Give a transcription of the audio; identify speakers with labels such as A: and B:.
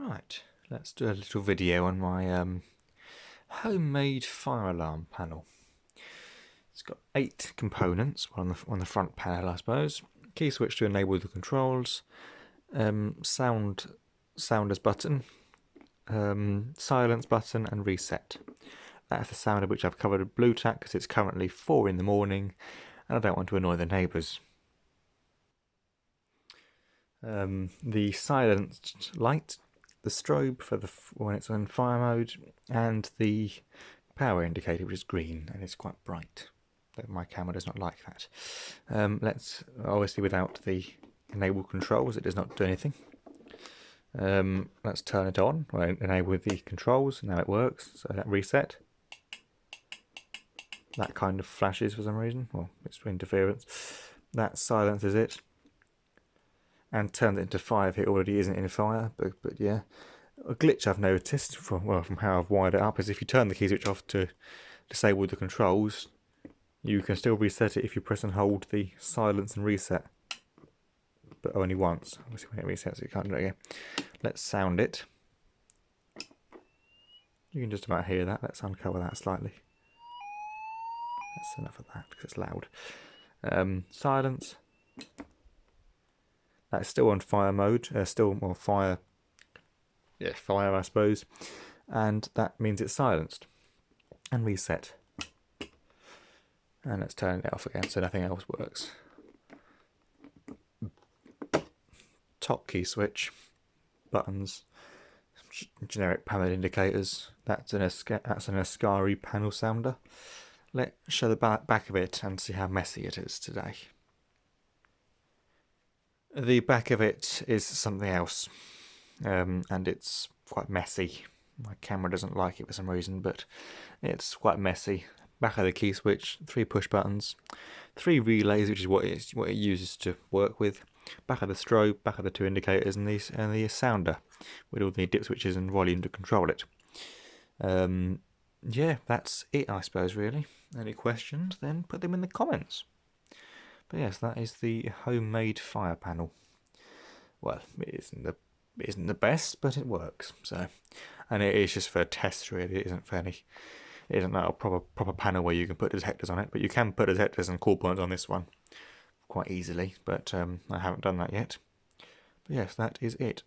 A: Right, let's do a little video on my homemade fire alarm panel. It's got 8 components on the front panel, I suppose. Key switch to enable the controls, sounders button, silence button, and reset. That's the sounder which I've covered with blue tack because it's currently 4 in the morning and I don't want to annoy the neighbours. The silenced light, the strobe for when it's in fire mode, and the power indicator, which is green and it's quite bright. My camera does not like that. Let's obviously without the enable controls, it does not do anything. Let's turn it on. Well, enable the controls. Now it works. So that reset. That kind of flashes for some reason. Well, it's interference. That silences it and turns it into fire if it already isn't in fire. But yeah, a glitch I've noticed from how I've wired it up is if you turn the key switch off to disable the controls, you can still reset it if you press and hold the silence and reset, but only once. Obviously when it resets, you can't do it again. Let's sound it. You can just about hear that. Let's uncover that slightly. That's enough of that because it's loud. Silence. That's still on fire mode. Fire I suppose. And that means it's silenced. And reset. And let's turn it off again so nothing else works. Top key switch, buttons, generic panel indicators. That's an Ascari panel sounder. Let's show the back of it and see how messy it is today. The back of it is something else, and it's quite messy. My camera doesn't like it for some reason, but it's quite messy. Back of the key switch, 3 push buttons, 3 relays, which is what it uses to work with. Back of the strobe, back of the 2 indicators, and the sounder with all the dip switches and volume to control it. Yeah, that's it, I suppose. Really, any questions? Then put them in the comments. But yes, that is the homemade fire panel. Well, it isn't the best, but it works. So, and it is just for a test, really. It isn't for any. It isn't a proper panel where you can put detectors on it, but you can put detectors and call points on this one quite easily. But I haven't done that yet. But yes, that is it.